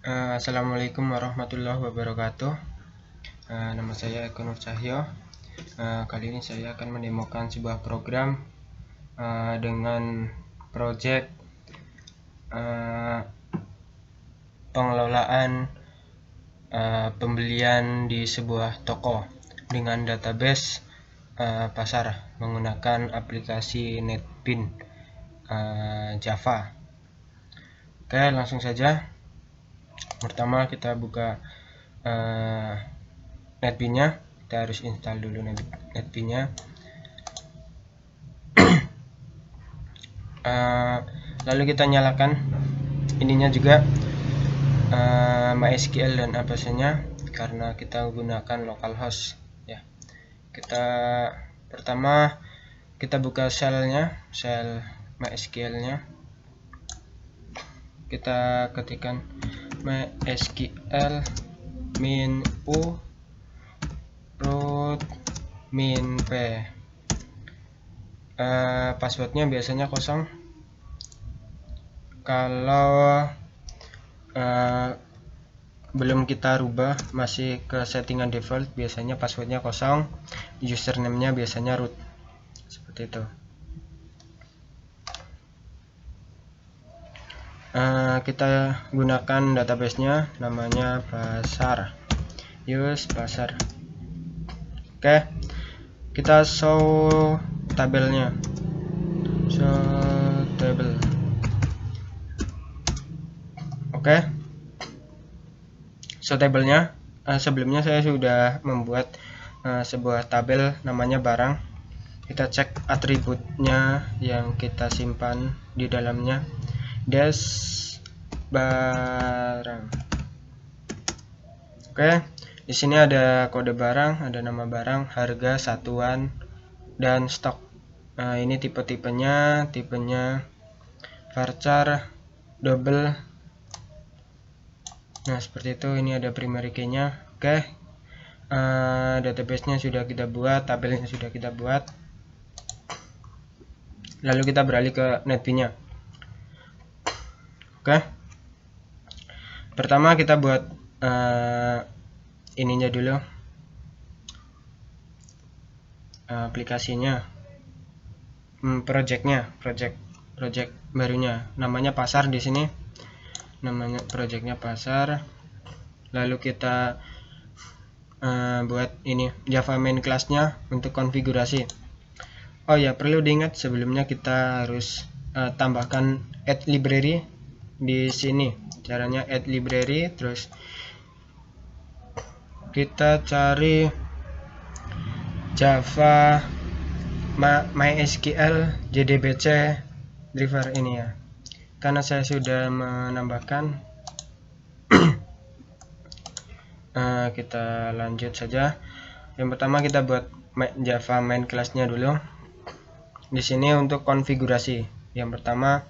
Assalamualaikum warahmatullahi wabarakatuh. Nama saya Eko Nur Cahyo. Kali ini saya akan mendemokan sebuah program dengan project pengelolaan pembelian di sebuah toko dengan database pasar menggunakan aplikasi NetBean Java. Oke, langsung saja. Pertama kita buka NetBean-nya. Kita harus install dulu NetBean-nya. Lalu kita nyalakan ininya juga, MySQL dan apps-nya, karena kita gunakan localhost ya. Pertama kita buka shell-nya, shell MySQL-nya. Kita ketikkan MySQL min u root min p. Passwordnya biasanya kosong. Kalau belum kita rubah, masih ke settingan default, biasanya passwordnya kosong, username-nya biasanya root, seperti itu. Kita gunakan database-nya, namanya pasar, use pasar. Oke, kita show tabelnya, show table. Oke, show tabelnya. Sebelumnya saya sudah membuat sebuah tabel namanya barang. Kita cek atributnya yang kita simpan di dalamnya, dash barang. Oke, di sini ada kode barang, ada nama barang, harga, satuan, dan stok. Ini tipenya varchar, double. Nah, seperti itu. Ini ada primary key-nya. Oke, database-nya sudah kita buat, tabelnya sudah kita buat. Lalu kita beralih ke NetBean-nya. Oke, pertama kita buat ininya dulu, aplikasinya, project barunya, namanya pasar. Di sini namanya projectnya pasar. Lalu kita buat ini Java main class-nya untuk konfigurasi. Oh ya, perlu diingat sebelumnya kita harus tambahkan add library di sini. Caranya add library, terus kita cari Java MySQL JDBC driver ini ya. Karena saya sudah menambahkan, kita lanjut saja. Yang pertama kita buat Java main class-nya dulu. Di sini untuk konfigurasi, yang pertama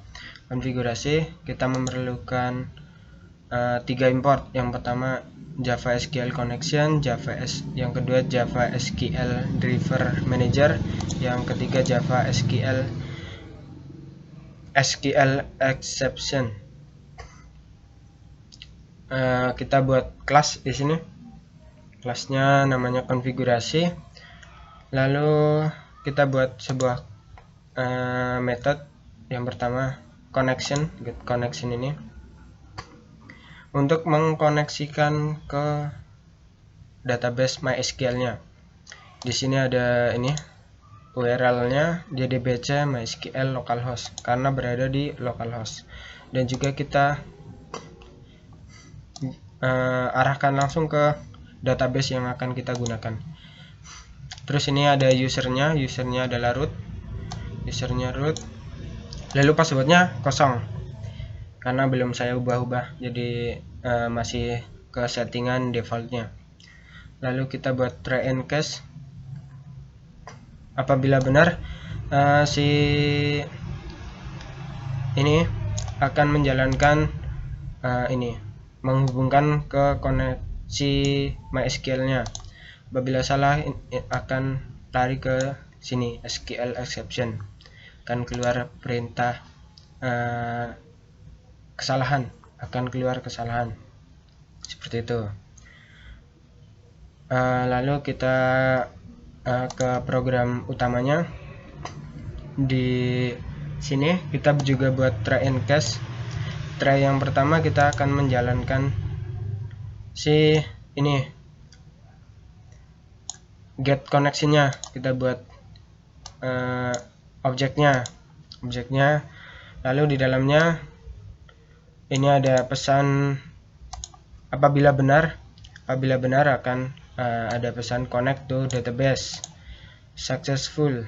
konfigurasi, kita memerlukan 3 import. Yang pertama Java SQL connection, yang kedua Java SQL driver manager, yang ketiga Java SQL exception. Kita buat kelas di sini, kelasnya namanya konfigurasi. Lalu kita buat sebuah method. Yang pertama get connection ini untuk mengkoneksikan ke database MySQL-nya. Di sini ada ini URL-nya JDBC MySQL localhost, karena berada di localhost. Dan juga kita arahkan langsung ke database yang akan kita gunakan. Terus ini ada usernya adalah root, root. Lalu passwordnya kosong karena belum saya ubah-ubah, jadi masih ke settingan defaultnya. Lalu kita buat try and catch. Apabila benar, si ini akan menjalankan ini, menghubungkan ke koneksi MySQL-nya. Apabila salah, akan lari ke sini SQL exception, akan keluar perintah kesalahan, seperti itu. Lalu kita ke program utamanya. Di sini kita juga buat try and catch. Try yang pertama kita akan menjalankan si ini get koneksinya. Kita buat objeknya, lalu di dalamnya ini ada pesan apabila benar akan ada pesan connect to database successful.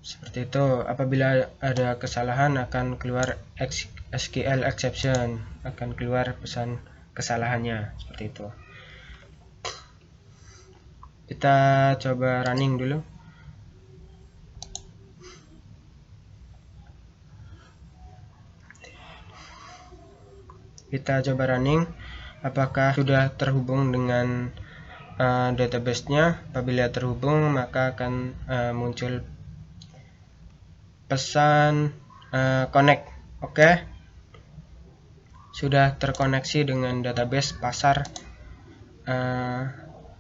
Seperti itu. Apabila ada kesalahan akan keluar SQL exception, akan keluar pesan kesalahannya. Seperti itu. Kita coba running dulu. Kita coba running apakah sudah terhubung dengan database-nya. Apabila terhubung maka akan muncul pesan connect. Oke. Sudah terkoneksi dengan database pasar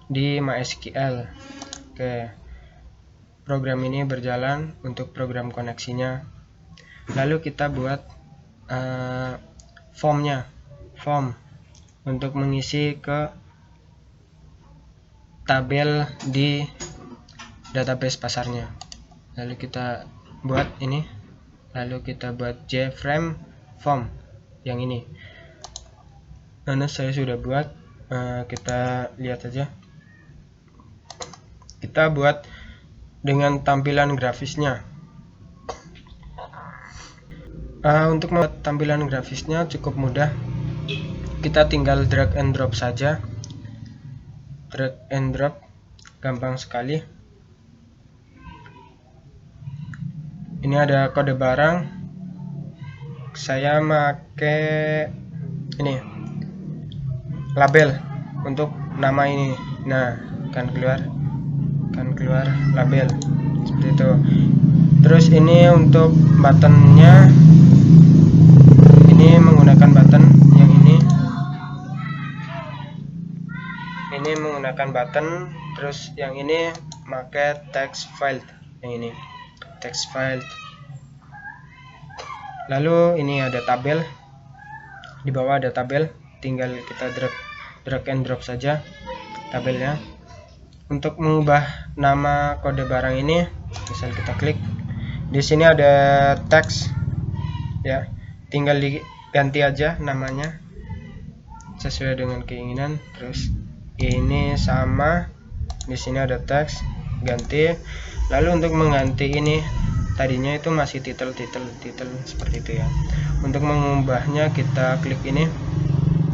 di MySQL. Oke. Program ini berjalan untuk program koneksinya. Lalu kita buat form untuk mengisi ke tabel di database pasarnya. Lalu kita buat ini, lalu kita buat JFrame form yang ini. Nah, saya sudah buat, kita lihat saja. Kita buat dengan tampilan grafisnya. Untuk membuat tampilan grafisnya cukup mudah. Kita tinggal drag and drop saja. Drag and drop, gampang sekali. Ini ada kode barang. Saya pakai ini label untuk nama ini. Nah, akan keluar label seperti itu. Terus ini untuk buttonnya, ini menggunakan button yang ini menggunakan button. Terus yang ini pakai text file, yang ini text file. Lalu ini ada tabel, di bawah ada tabel, tinggal kita drag and drop saja tabelnya. Untuk mengubah nama kode barang ini, misal kita klik di sini ada teks ya, tinggal diganti aja namanya sesuai dengan keinginan. Terus ini sama, di sini ada teks, ganti. Lalu untuk mengganti ini, tadinya itu masih title seperti itu ya. Untuk mengubahnya kita klik ini,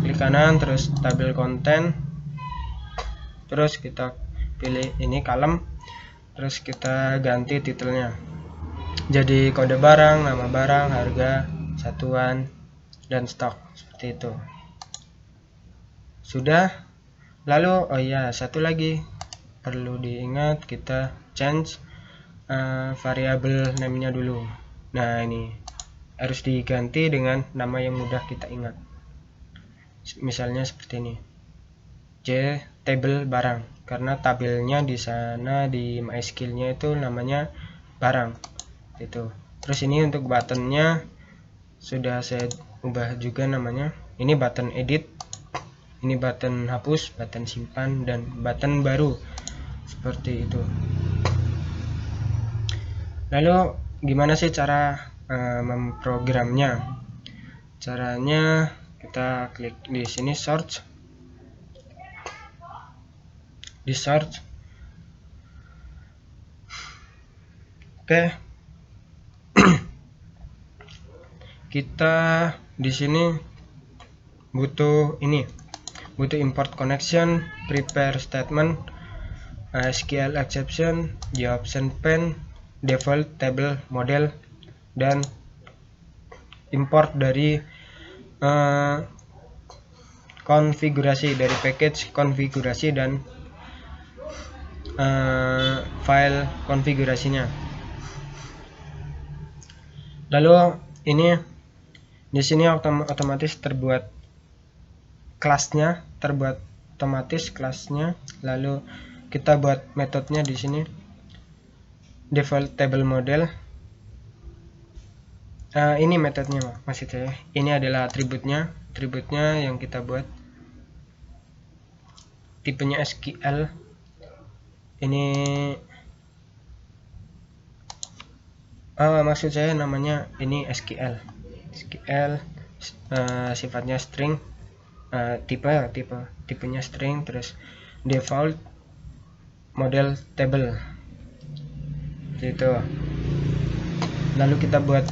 klik kanan, terus tabel konten, terus kita pilih ini column, terus kita ganti titelnya jadi kode barang, nama barang, harga, satuan, dan stok, seperti itu. Sudah. Lalu oh ya, satu lagi perlu diingat, kita change variabel name-nya dulu. Nah, ini harus diganti dengan nama yang mudah kita ingat. Misalnya seperti ini, J table barang, karena tabelnya di sana di MySQL-nya itu namanya barang itu. Terus ini untuk buttonnya sudah saya ubah juga namanya. Ini button edit, ini button hapus, button simpan, dan button baru, seperti itu. Lalu gimana sih cara memprogramnya? Caranya kita klik di sini search, di search. Oke. Kita di sini butuh import connection, prepare statement, SQL exception, option pen, default table model, dan import dari konfigurasi, dari package konfigurasi dan file konfigurasinya. Lalu ini di sini otomatis terbuat kelasnya terbuat otomatis kelasnya. Lalu kita buat metodenya di sini, default table model. Ini metodenya maksudnya. Ini adalah atributnya yang kita buat. Tipenya SQL. Ini maksud saya namanya ini SQL. Sifatnya string, tipenya string, terus default model table gitu. Lalu kita buat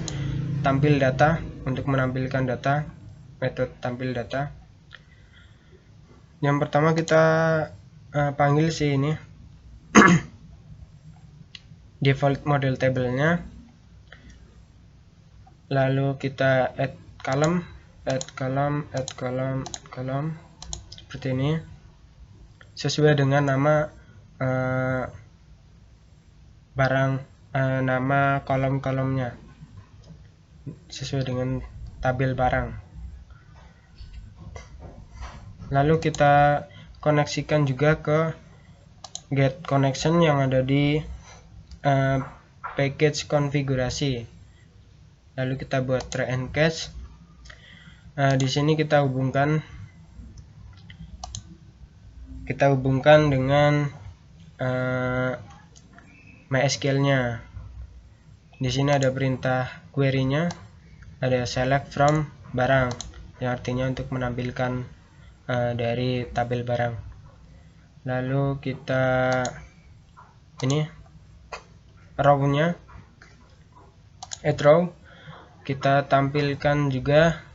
tampil data. Untuk menampilkan data, metode tampil data, yang pertama kita panggil si ini default model table-nya. Lalu kita add column seperti ini, sesuai dengan nama nama kolom-kolomnya, sesuai dengan tabel barang. Lalu kita koneksikan juga ke get connection yang ada di package konfigurasi. Lalu kita buat try and catch. Di sini kita hubungkan dengan MySQL-nya. Di sini ada perintah query-nya, ada select from barang, yang artinya untuk menampilkan dari tabel barang. Lalu kita ini row-nya, add row, kita tampilkan juga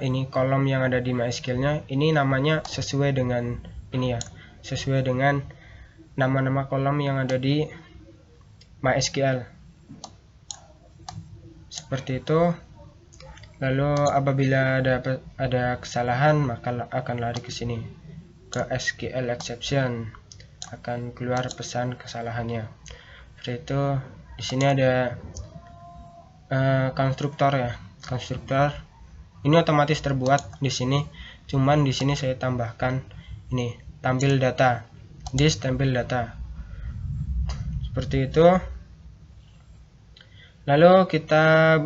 ini kolom yang ada di MySQL-nya. Ini namanya sesuai dengan ini ya, sesuai dengan nama-nama kolom yang ada di MySQL. Seperti itu. Lalu apabila ada kesalahan, maka akan lari ke sini, ke SQL exception, akan keluar pesan kesalahannya. Seperti itu. Di sini ada konstruktor ya, konstruktor ini otomatis terbuat di sini, cuman di sini saya tambahkan ini tampil data, this tampil data, seperti itu. Lalu kita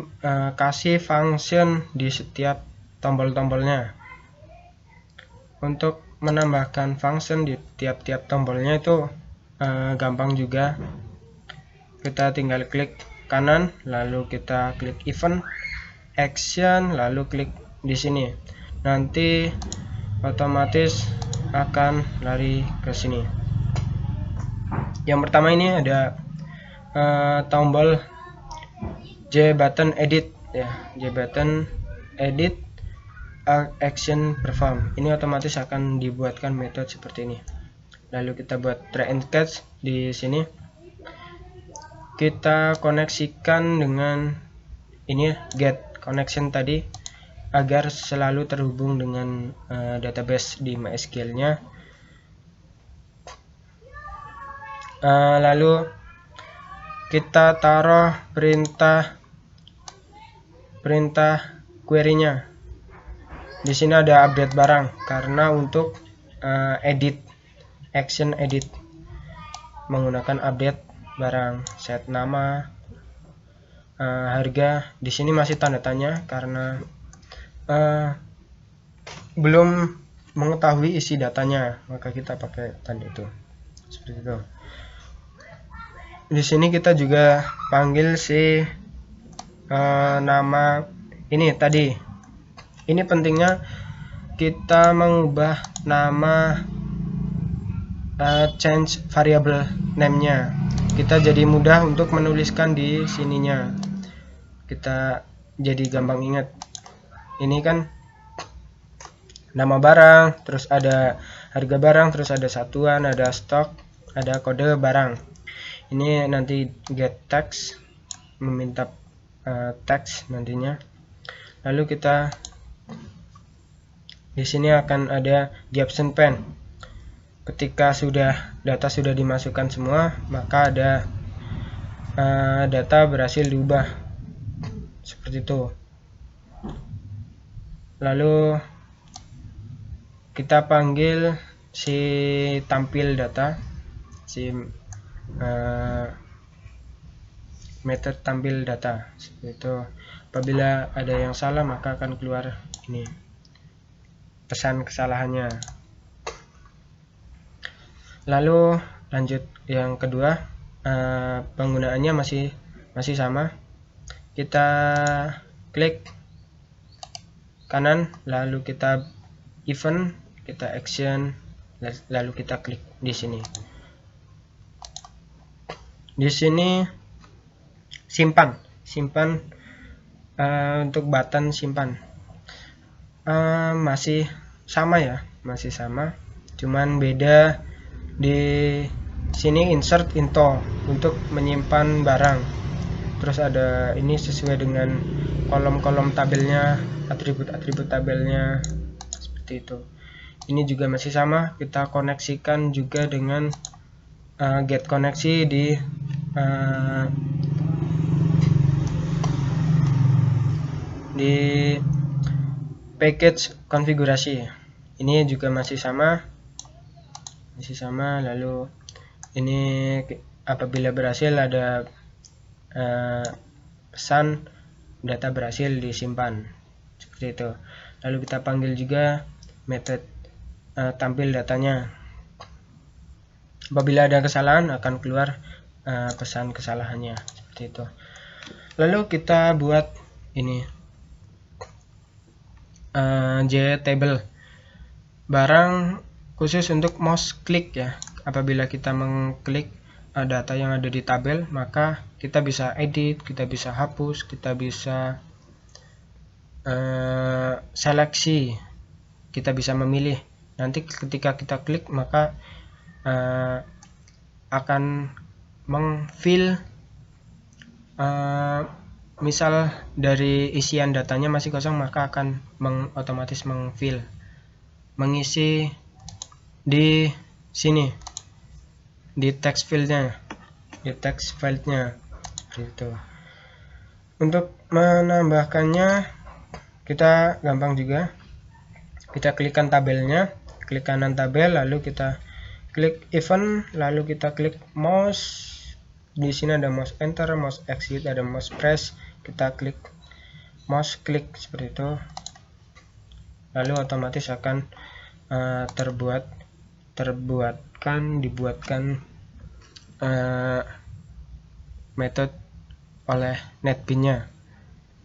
kasih function di setiap tombol-tombolnya. Untuk menambahkan function di tiap-tiap tombolnya itu gampang juga. Kita tinggal klik kanan, lalu kita klik event, action, lalu klik di sini. Nanti otomatis akan lari ke sini. Yang pertama ini ada tombol J button edit ya, J button edit action perform. Ini otomatis akan dibuatkan metode seperti ini. Lalu kita buat try and catch di sini. Kita koneksikan dengan ini get connection tadi agar selalu terhubung dengan database di MySQL-nya. Lalu kita taruh perintah query-nya. Di sini ada update barang karena untuk edit action edit menggunakan update barang, set nama, harga. Di sini masih tanda tanya karena belum mengetahui isi datanya, maka kita pakai tanda itu. Seperti itu. Di sini kita juga panggil si nama ini tadi. Ini pentingnya kita mengubah nama change variable name-nya. Kita jadi mudah untuk menuliskan di sininya. Kita jadi gampang ingat. Ini kan nama barang, terus ada harga barang, terus ada satuan, ada stok, ada kode barang. Ini nanti get text, meminta teks nantinya. Lalu kita di sini akan ada the absent pen. Ketika data sudah dimasukkan semua, maka ada data berhasil diubah seperti itu. Lalu kita panggil si tampil data, si method tampil data. Itu apabila ada yang salah maka akan keluar ini pesan kesalahannya. Lalu lanjut yang kedua, penggunaannya masih sama. Kita klik kanan, lalu kita event, kita action, lalu kita klik di sini. Di sini simpan untuk button simpan masih sama ya, masih sama, cuman beda di sini insert into untuk menyimpan barang. Terus ada ini sesuai dengan kolom-kolom tabelnya, atribut-atribut tabelnya seperti itu. Ini juga masih sama, kita koneksikan juga dengan get koneksi di package konfigurasi. Ini juga masih sama, lalu ini apabila berhasil ada pesan data berhasil disimpan seperti itu. Lalu kita panggil juga method tampil datanya. Apabila ada kesalahan akan keluar pesan kesalahannya seperti itu. Lalu kita buat ini JTable barang khusus untuk mouse click ya. Apabila kita mengklik data yang ada di tabel, maka kita bisa edit, kita bisa hapus, kita bisa seleksi, kita bisa memilih. Nanti ketika kita klik maka akan mengfill, misal dari isian datanya masih kosong, maka akan otomatis mengfill, mengisi di sini di text fieldnya, gitu. Untuk menambahkannya kita gampang juga, kita klikkan tabelnya, klik kanan tabel, lalu kita klik event, lalu kita klik mouse. Di sini ada mouse enter, mouse exit, ada mouse press, kita klik mouse klik seperti itu, lalu otomatis akan dibuatkan metode oleh NetBeans-nya,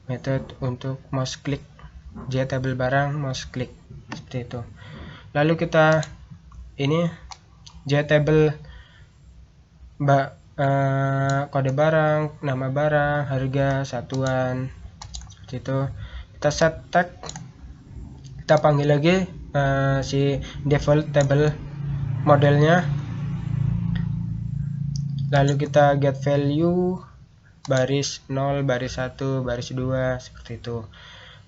metode untuk mouse click, JTable barang mouse click seperti itu. Lalu kita ini JTable kode barang, nama barang, harga, satuan seperti itu. Kita set tag, kita panggil lagi si default table modelnya, lalu kita get value baris 0, baris 1, baris 2 seperti itu.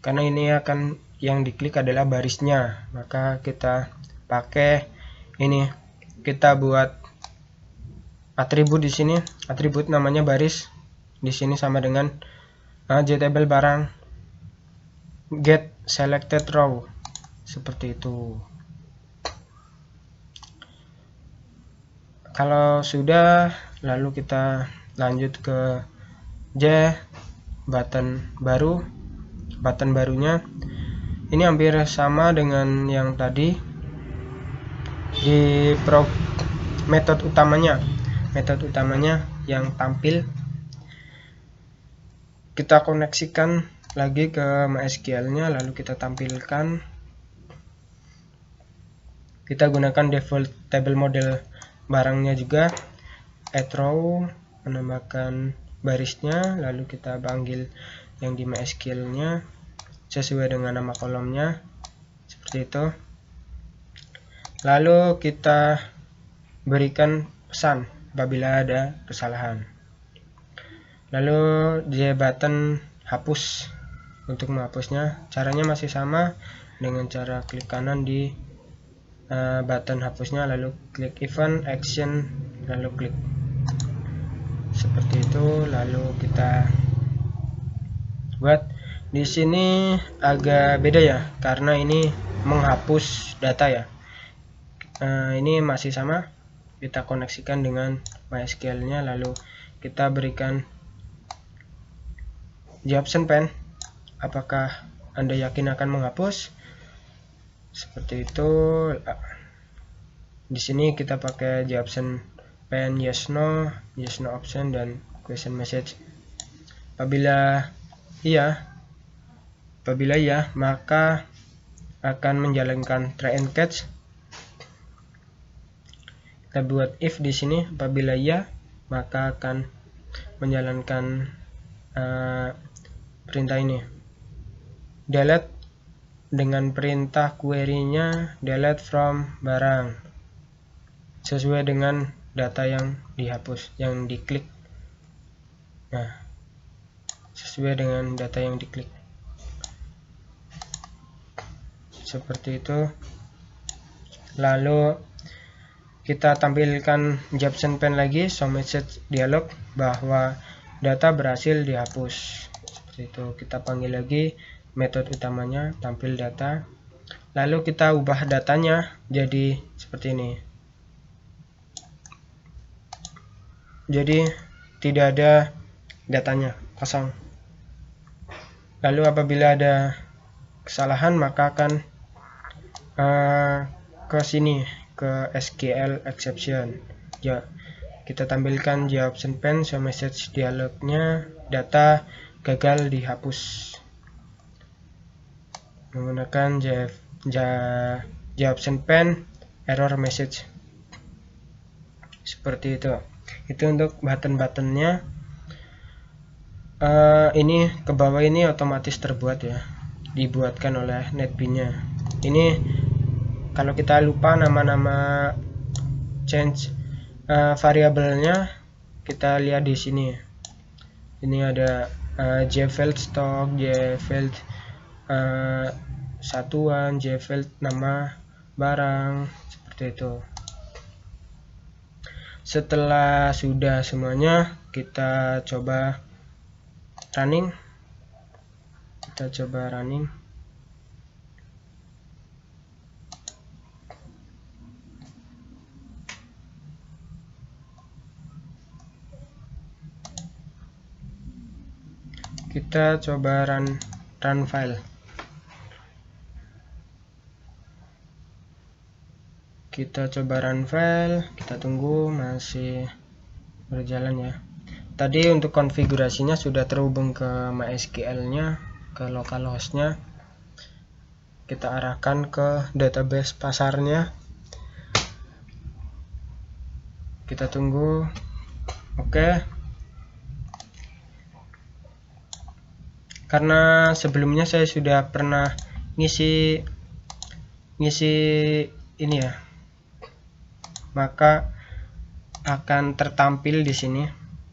Karena ini akan yang diklik adalah barisnya, maka kita pakai ini, kita buat atribut di sini, atribut namanya baris, di sini sama dengan JTable barang get selected row seperti itu. Kalau sudah, lalu kita lanjut ke button barunya. Ini hampir sama dengan yang tadi di metode utamanya yang tampil. Kita koneksikan lagi ke MySQL-nya, lalu kita tampilkan. Kita gunakan default table model barangnya juga, add row, menambahkan barisnya, lalu kita panggil yang di MySQL-nya sesuai dengan nama kolomnya seperti itu. Lalu kita berikan pesan apabila ada kesalahan. Lalu button hapus. Untuk menghapusnya caranya masih sama dengan cara klik kanan di button hapusnya, lalu klik event, action, lalu klik seperti itu. Lalu kita buat di sini agak beda ya, karena ini menghapus data ya. Ini masih sama, kita koneksikan dengan MySQL nya, lalu kita berikan Jobson pen. Apakah Anda yakin akan menghapus? Seperti itu. Di sini kita pakai Jobson pen yes no option dan question message. Apabila iya, maka akan menjalankan try and catch. Kita buat if di sini. Apabila iya, maka akan menjalankan perintah ini, delete, dengan perintah query-nya delete from barang sesuai dengan data yang dihapus, yang diklik. Nah, sesuai dengan data yang diklik, seperti itu. Lalu kita tampilkan Jobson pen lagi, show message dialog bahwa data berhasil dihapus. Seperti itu. Kita panggil lagi metode utamanya, tampil data. Lalu kita ubah datanya jadi seperti ini. Jadi tidak ada datanya, kosong. Lalu apabila ada kesalahan, maka akan ke sini, ke SQL exception ya. Kita tampilkan Jobson pen, show message dialognya, data gagal dihapus menggunakan Jobson pen error message. Seperti itu. Itu untuk button-buttonnya. Ini ke bawah ini otomatis terbuat ya, dibuatkan oleh NetBeans-nya. Ini kalau kita lupa nama-nama change variabelnya, kita lihat di sini. Ini ada jfield stock, jfield satuan, jfield nama barang, seperti itu. Setelah sudah semuanya, kita coba running. Kita coba run file. Kita tunggu, masih berjalan ya. Tadi untuk konfigurasinya sudah terhubung ke MySQL-nya, ke localhost-nya. Kita arahkan ke database pasarnya. Kita tunggu. Oke. Karena sebelumnya saya sudah pernah ngisi ini ya, maka akan tertampil di sini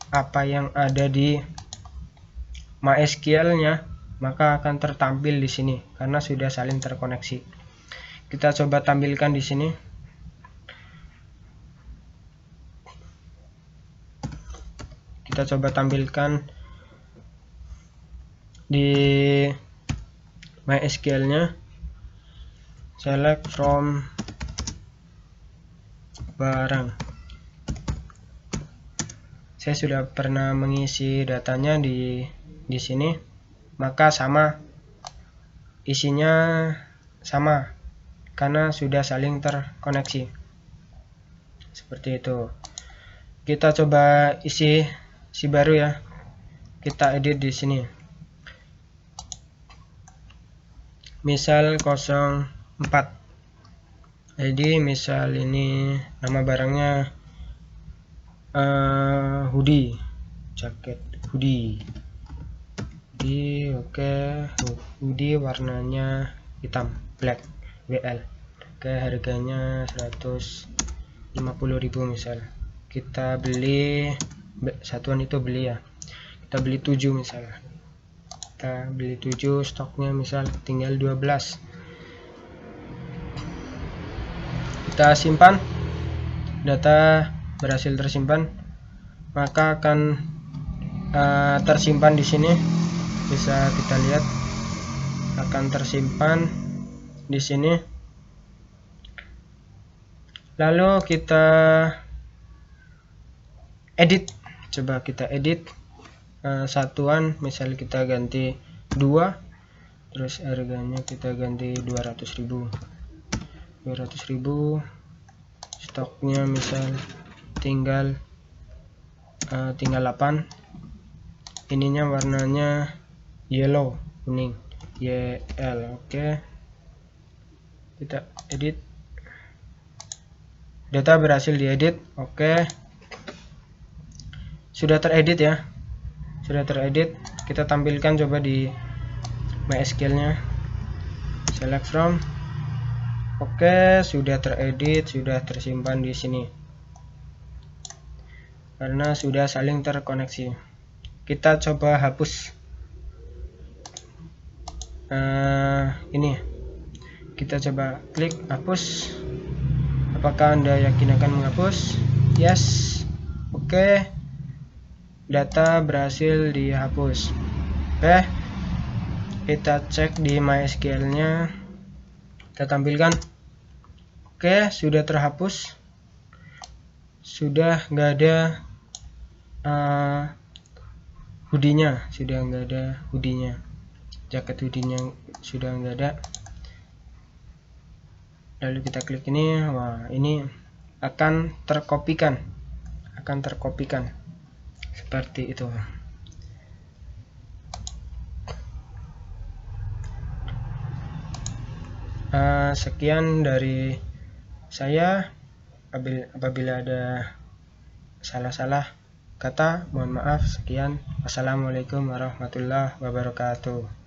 apa yang ada di MySQL-nya, maka akan tertampil di sini karena sudah saling terkoneksi. Kita coba tampilkan di sini. Kita coba tampilkan di MySQL-nya, select from barang. Saya sudah pernah mengisi datanya di sini, maka sama, isinya sama karena sudah saling terkoneksi. Seperti itu. Kita coba isi baru ya. Kita edit di sini. Misal 04. Jadi misal ini nama barangnya hoodie, jaket hoodie. Oke, hoodie warnanya hitam, black, WL. Oke, harganya 150.000 misal. Kita beli satuan itu beli ya. Kita beli 7 misal. Kita beli 7, stoknya misal tinggal 12. Kita simpan, data berhasil tersimpan, maka akan tersimpan di sini. Bisa kita lihat akan tersimpan di sini. Lalu kita edit, coba kita edit satuan, misal kita ganti 2, terus harganya kita ganti 200.000, stoknya misal tinggal 8, ininya warnanya yellow, kuning, YL. Oke, kita edit, data berhasil diedit. Oke, sudah teredit ya, sudah teredit. Kita tampilkan coba di MySQL nya, select from. Oke, sudah teredit, sudah tersimpan di sini karena sudah saling terkoneksi. Kita coba hapus ini, kita coba klik hapus. Apakah Anda yakin akan menghapus? Yes. Oke, data berhasil dihapus. Oke, kita cek di MySQL nya, kita tampilkan. Oke, sudah terhapus, sudah nggak ada hoodie-nya, sudah nggak ada hoodie-nya, jaket hoodie-nya sudah nggak ada. Lalu kita klik ini, wah, ini akan terkopikan, seperti itu. Sekian dari saya. Apabila ada salah-salah kata, mohon maaf. Sekian, wassalamualaikum warahmatullahi wabarakatuh.